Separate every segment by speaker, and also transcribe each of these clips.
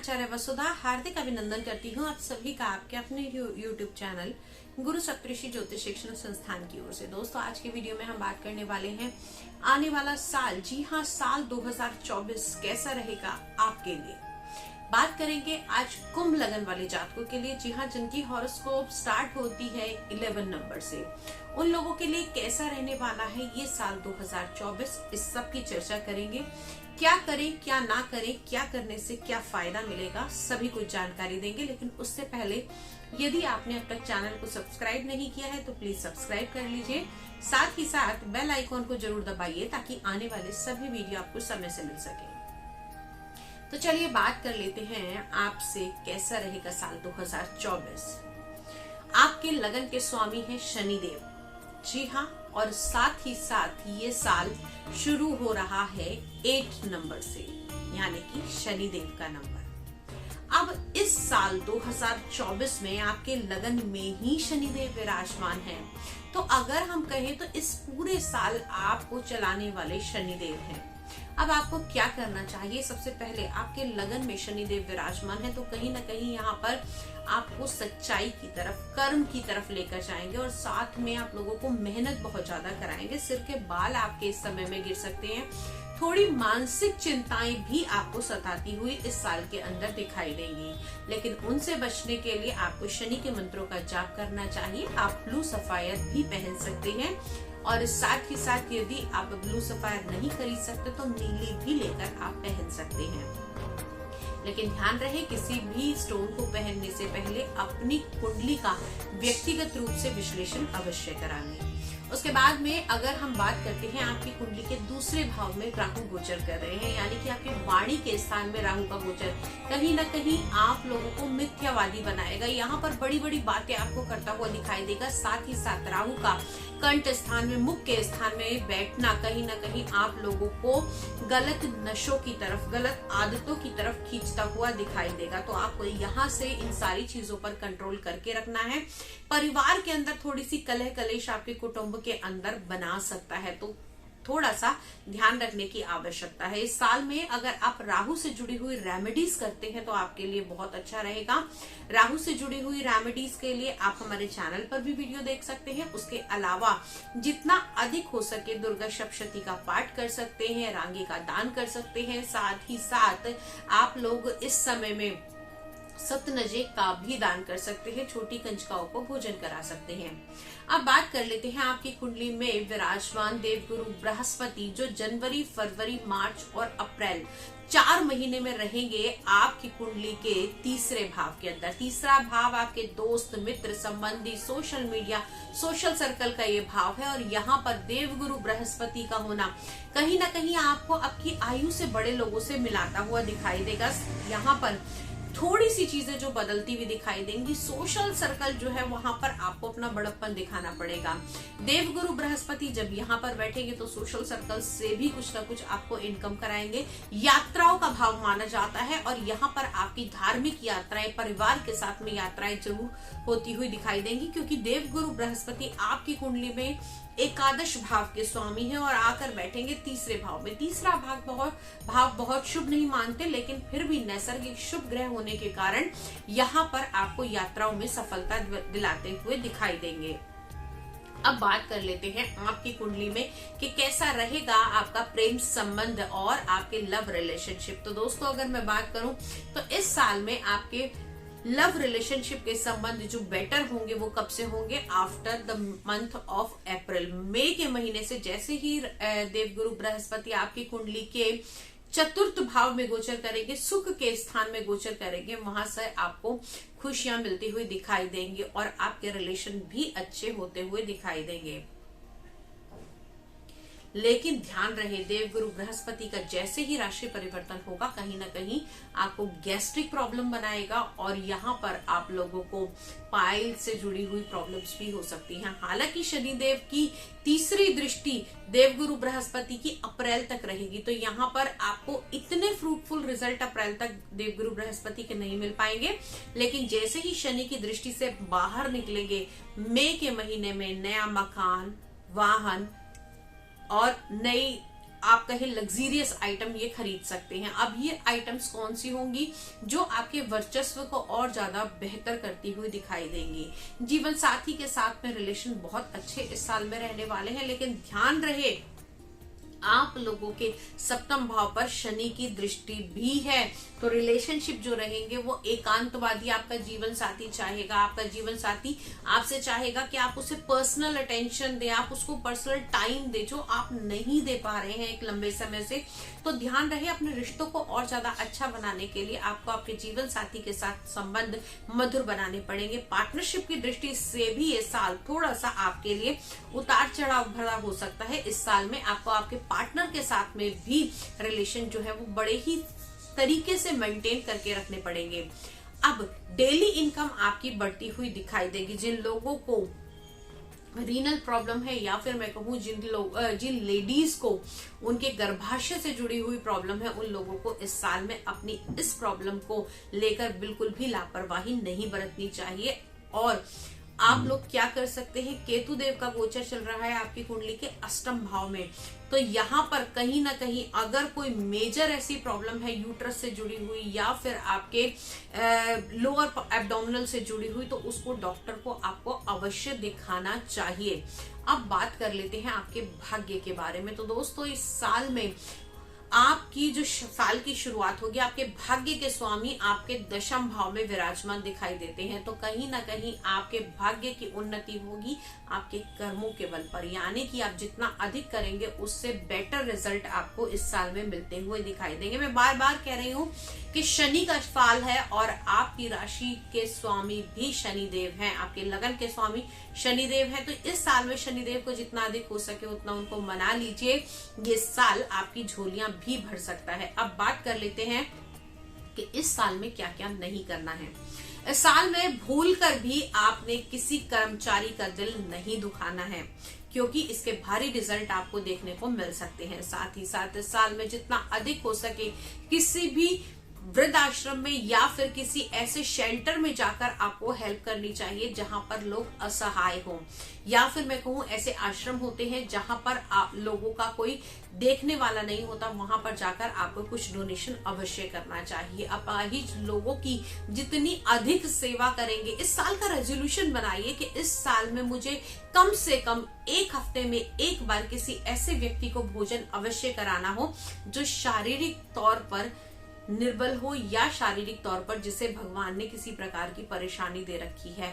Speaker 1: आचार्य वसुधा हार्दिक अभिनंदन करती हूँ आप सभी का आपके अपने YouTube चैनल गुरु सप्तऋषि ज्योतिष शिक्षण संस्थान की ओर से। दोस्तों, आज के वीडियो में हम बात करने वाले हैं आने वाला साल, जी हाँ साल 2024 कैसा रहेगा आपके लिए। बात करेंगे आज कुंभ लगन वाले जातकों के लिए, जी हाँ जिनकी हॉरोस्कोप स्टार्ट होती है 11 नंबर से, उन लोगों के लिए कैसा रहने वाला है ये साल 2024। इस सब की चर्चा करेंगे, क्या करें क्या ना करें, क्या करने से क्या फायदा मिलेगा, सभी कुछ जानकारी देंगे। लेकिन उससे पहले यदि आपने अब तक चैनल को सब्सक्राइब नहीं किया है तो प्लीज सब्सक्राइब कर लीजिए, साथ ही साथ बेल आइकॉन को जरूर दबाइए ताकि आने वाले सभी वीडियो आपको समय से मिल सके। तो चलिए बात कर लेते हैं आपसे कैसा रहेगा साल 2024। आपके लगन के स्वामी है शनिदेव, जी हाँ, और साथ ही साथ ये साल शुरू हो रहा है 8 नंबर से, यानी कि शनिदेव का नंबर। अब इस साल 2024 में आपके लगन में ही शनिदेव विराजमान है, तो अगर हम कहें तो इस पूरे साल आपको चलाने वाले शनिदेव हैं। अब आपको क्या करना चाहिए? सबसे पहले आपके लगन में शनिदेव विराजमान है, तो कहीं ना कहीं यहाँ पर आपको सच्चाई की तरफ, कर्म की तरफ लेकर जाएंगे और साथ में आप लोगों को मेहनत बहुत ज्यादा कराएंगे। सिर के बाल आपके इस समय में गिर सकते हैं, थोड़ी मानसिक चिंताएं भी आपको सताती हुई इस साल के अंदर दिखाई देंगी, लेकिन उनसे बचने के लिए आपको शनि के मंत्रों का जाप करना चाहिए। आप ब्लू सफायर भी पहन सकते हैं और साथ ही साथ यदि आप ब्लू सफायर नहीं खरीद सकते तो नीली भी लेकर आप पहन सकते हैं। लेकिन ध्यान रहे, किसी भी स्टोन को पहनने से पहले अपनी कुंडली का व्यक्तिगत रूप से विश्लेषण अवश्य कराएं। उसके बाद में अगर हम बात करते हैं, आपकी कुंडली के दूसरे भाव में राहु गोचर कर रहे हैं, यानी कि आपके वाणी के स्थान में राहु का गोचर कहीं ना कहीं आप लोगों को मिथ्यावादी बनाएगा। यहाँ पर बड़ी बड़ी बातें आपको करता हुआ दिखाई देगा। साथ ही साथ राहु का कंठ स्थान में, मुख के स्थान में बैठना कहीं ना कहीं आप लोगों को गलत नशों की तरफ, गलत आदतों की तरफ खींचता हुआ दिखाई देगा। तो आपको यहाँ से इन सारी चीजों पर कंट्रोल करके रखना है। परिवार के अंदर थोड़ी सी कलह कलेश आपके कुटुंब के अंदर बना सकता है, तो थोड़ा सा ध्यान रखने की आवश्यकता है। इस साल में अगर आप राहु से जुड़ी हुई रेमेडीज करते हैं तो आपके लिए बहुत अच्छा रहेगा। राहु से जुड़ी हुई रेमेडीज के लिए आप हमारे चैनल पर भी वीडियो देख सकते हैं। उसके अलावा जितना अधिक हो सके दुर्गा सप्तशती का पाठ कर सकते हैं, रांगी का दान कर सकते हैं। साथ ही साथ आप लोग इस समय में सतनजे का भी दान कर सकते हैं, छोटी कंजकाओं को भोजन करा सकते हैं। अब बात कर लेते हैं आपकी कुंडली में विराजमान देवगुरु बृहस्पति, जो जनवरी, फरवरी, मार्च और अप्रैल 4 महीने में रहेंगे आपकी कुंडली के तीसरे भाव के अंदर। तीसरा भाव आपके दोस्त, मित्र, संबंधी, सोशल मीडिया, सोशल सर्कल का ये भाव है और यहाँ पर देवगुरु बृहस्पति का होना कहीं ना कहीं आपको आपकी आयु से बड़े लोगों से मिलाता हुआ दिखाई देगा। यहाँ पर थोड़ी सी चीजें जो बदलती हुई दिखाई देंगी। सोशल सर्कल जो है वहां पर आपको अपना बड़प्पन दिखाना पड़ेगा। देवगुरु बृहस्पति जब यहाँ पर बैठेंगे तो सोशल सर्कल से भी कुछ ना कुछ आपको इनकम कराएंगे। यात्राओं का भाव माना जाता है और यहाँ पर आपकी धार्मिक यात्राएं, परिवार के साथ में यात्राएं जरूर होती हुई दिखाई देंगी, क्योंकि देवगुरु बृहस्पति आपकी कुंडली में एकादश भाव के स्वामी हैं और आकर बैठेंगे तीसरे भाव में। तीसरा भाव बहुत शुभ नहीं मानते, लेकिन फिर भी नैसर्गिक शुभ ग्रह होने के कारण यहाँ पर आपको यात्राओं में सफलता दिलाते हुए दिखाई देंगे। अब बात कर लेते हैं आपकी कुंडली में कि कैसा रहेगा आपका प्रेम संबंध और आपके लव रिलेशनशिप। तो दोस्तों, अगर मैं बात करूं तो इस साल में आपके लव रिलेशनशिप के संबंध जो बेटर होंगे वो कब से होंगे? After the month of April, मई के महीने से। जैसे ही देवगुरु बृहस्पति आपकी कुंडली के चतुर्थ भाव में गोचर करेंगे, सुख के स्थान में गोचर करेंगे, वहां से आपको खुशियां मिलती हुई दिखाई देंगी और आपके रिलेशन भी अच्छे होते हुए दिखाई देंगे। लेकिन ध्यान रहे, देवगुरु बृहस्पति का जैसे ही राशि परिवर्तन होगा कहीं ना कहीं आपको गैस्ट्रिक प्रॉब्लम बनाएगा और यहाँ पर आप लोगों को पाइल से जुड़ी हुई प्रॉब्लम्स भी हो सकती हैं। हालांकि शनिदेव की तीसरी दृष्टि देवगुरु बृहस्पति की अप्रैल तक रहेगी, तो यहाँ पर आपको इतने फ्रूटफुल रिजल्ट अप्रैल तक देवगुरु बृहस्पति के नहीं मिल पाएंगे। लेकिन जैसे ही शनि की दृष्टि से बाहर निकलेंगे, मई के महीने में नया मकान, वाहन और नई आप कहें लग्जरियस आइटम ये खरीद सकते हैं। अब ये आइटम्स कौन सी होंगी जो आपके वर्चस्व को और ज्यादा बेहतर करती हुई दिखाई देंगी। जीवन साथी के साथ में रिलेशन बहुत अच्छे इस साल में रहने वाले हैं, लेकिन ध्यान रहे आप लोगों के सप्तम भाव पर शनि की दृष्टि भी है, तो रिलेशनशिप जो रहेंगे वो एकांतवादी आपका जीवन साथी चाहेगा। आपका जीवन साथी आपसे चाहेगा कि आप उसे पर्सनल अटेंशन दे, आप उसको पर्सनल टाइम दे, जो आप नहीं दे पा रहे हैं एक लंबे समय से। तो ध्यान रहे अपने रिश्तों को और ज्यादा अच्छा बनाने के लिए आपको आपके जीवन साथी के साथ संबंध मधुर बनाने पड़ेंगे। पार्टनरशिप की दृष्टि से भी ये साल थोड़ा सा आपके लिए उतार चढ़ाव भरा हो सकता है। इस साल में आपको आपके पार्टनर के साथ में भी रिलेशन जो है वो बड़े ही तरीके से मेंटेन करके रखने पड़ेंगे। अब डेली इनकम आपकी बढ़ती हुई दिखाई देगी। जिन लोगों को रीनल प्रॉब्लम है या फिर मैं कहूँ जिन लेडीज को उनके गर्भाशय से जुड़ी हुई प्रॉब्लम है, उन लोगों को इस साल में अपनी इस प्रॉब्लम को लेकर बिल्कुल भी लापरवाही नहीं बरतनी चाहिए। और आप लोग क्या कर सकते हैं, केतु देव का गोचर चल रहा है आपकी कुंडली के अष्टम भाव में, तो यहाँ पर कहीं ना कहीं अगर कोई मेजर ऐसी प्रॉब्लम है यूट्रस से जुड़ी हुई या फिर आपके लोअर एब्डोमिनल से जुड़ी हुई, तो उसको डॉक्टर को आपको अवश्य दिखाना चाहिए। अब बात कर लेते हैं आपके भाग्य के बारे में। तो दोस्तों इस साल में आपकी जो साल की शुरुआत होगी, आपके भाग्य के स्वामी आपके दशम भाव में विराजमान दिखाई देते हैं, तो कहीं ना कहीं आपके भाग्य की उन्नति होगी आपके कर्मों के बल पर, यानी कि आप जितना अधिक करेंगे उससे बेटर रिजल्ट आपको इस साल में मिलते हुए दिखाई देंगे। मैं बार बार कह रही हूँ कि शनि का साल है और आपकी राशि के स्वामी भी शनिदेव हैं, आपके लगन के स्वामी शनिदेव हैं, तो इस साल में शनिदेव को जितना अधिक हो सके उतना उनको मना लीजिए। ये साल आपकी झोलियां भी भर सकता है। अब बात कर लेते हैं कि इस साल में क्या क्या नहीं करना है। इस साल में भूल कर भी आपने किसी कर्मचारी का दिल नहीं दुखाना है, क्योंकि इसके भारी रिजल्ट आपको देखने को मिल सकते हैं। साथ ही साथ इस साल में जितना अधिक हो सके किसी भी वृद्ध आश्रम में या फिर किसी ऐसे शेल्टर में जाकर आपको हेल्प करनी चाहिए जहां पर लोग असहाय हो, या फिर मैं कहूँ ऐसे आश्रम होते हैं जहां पर आप लोगों का कोई देखने वाला नहीं होता, वहां पर जाकर आपको कुछ डोनेशन अवश्य करना चाहिए। अपाहिज लोगों की जितनी अधिक सेवा करेंगे, इस साल का रेजोल्यूशन बनाइए कि इस साल में मुझे कम से कम एक हफ्ते में एक बार किसी ऐसे व्यक्ति को भोजन अवश्य कराना हो जो शारीरिक तौर पर निर्बल हो या शारीरिक तौर पर जिसे भगवान ने किसी प्रकार की परेशानी दे रखी है।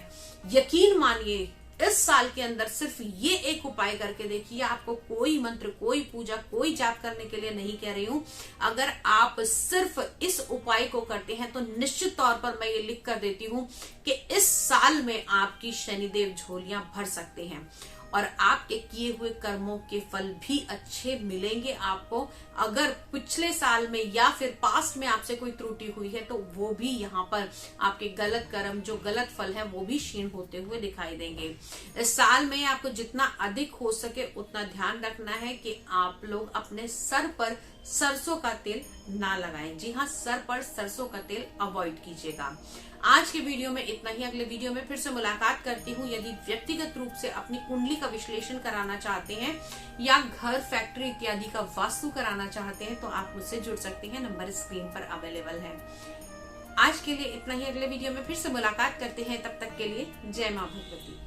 Speaker 1: यकीन मानिए इस साल के अंदर सिर्फ ये एक उपाय करके देखिए, आपको कोई मंत्र, कोई पूजा, कोई जाप करने के लिए नहीं कह रही हूं। अगर आप सिर्फ इस उपाय को करते हैं तो निश्चित तौर पर मैं ये लिख कर देती हूं कि इस साल में आपकी शनिदेव झोलियां भर सकते हैं और आपके किए हुए कर्मों के फल भी अच्छे मिलेंगे आपको। अगर पिछले साल में या फिर पास्ट में आपसे कोई त्रुटि हुई है तो वो भी यहाँ पर आपके गलत कर्म, जो गलत फल है, वो भी क्षीण होते हुए दिखाई देंगे। इस साल में आपको जितना अधिक हो सके उतना ध्यान रखना है कि आप लोग अपने सर पर सरसों का तेल ना लगाएं। जी हाँ, सर पर सरसों का तेल अवॉइड कीजिएगा। आज के वीडियो में इतना ही। अगले वीडियो में फिर से मुलाकात करती हूँ। यदि व्यक्तिगत रूप से अपनी कुंडली का विश्लेषण कराना चाहते हैं या घर, फैक्ट्री इत्यादि का वास्तु कराना चाहते हैं तो आप मुझसे जुड़ सकते हैं, नंबर स्क्रीन पर अवेलेबल है। आज के लिए इतना ही। अगले वीडियो में फिर से मुलाकात करते हैं, तब तक के लिए जय मां भगवती।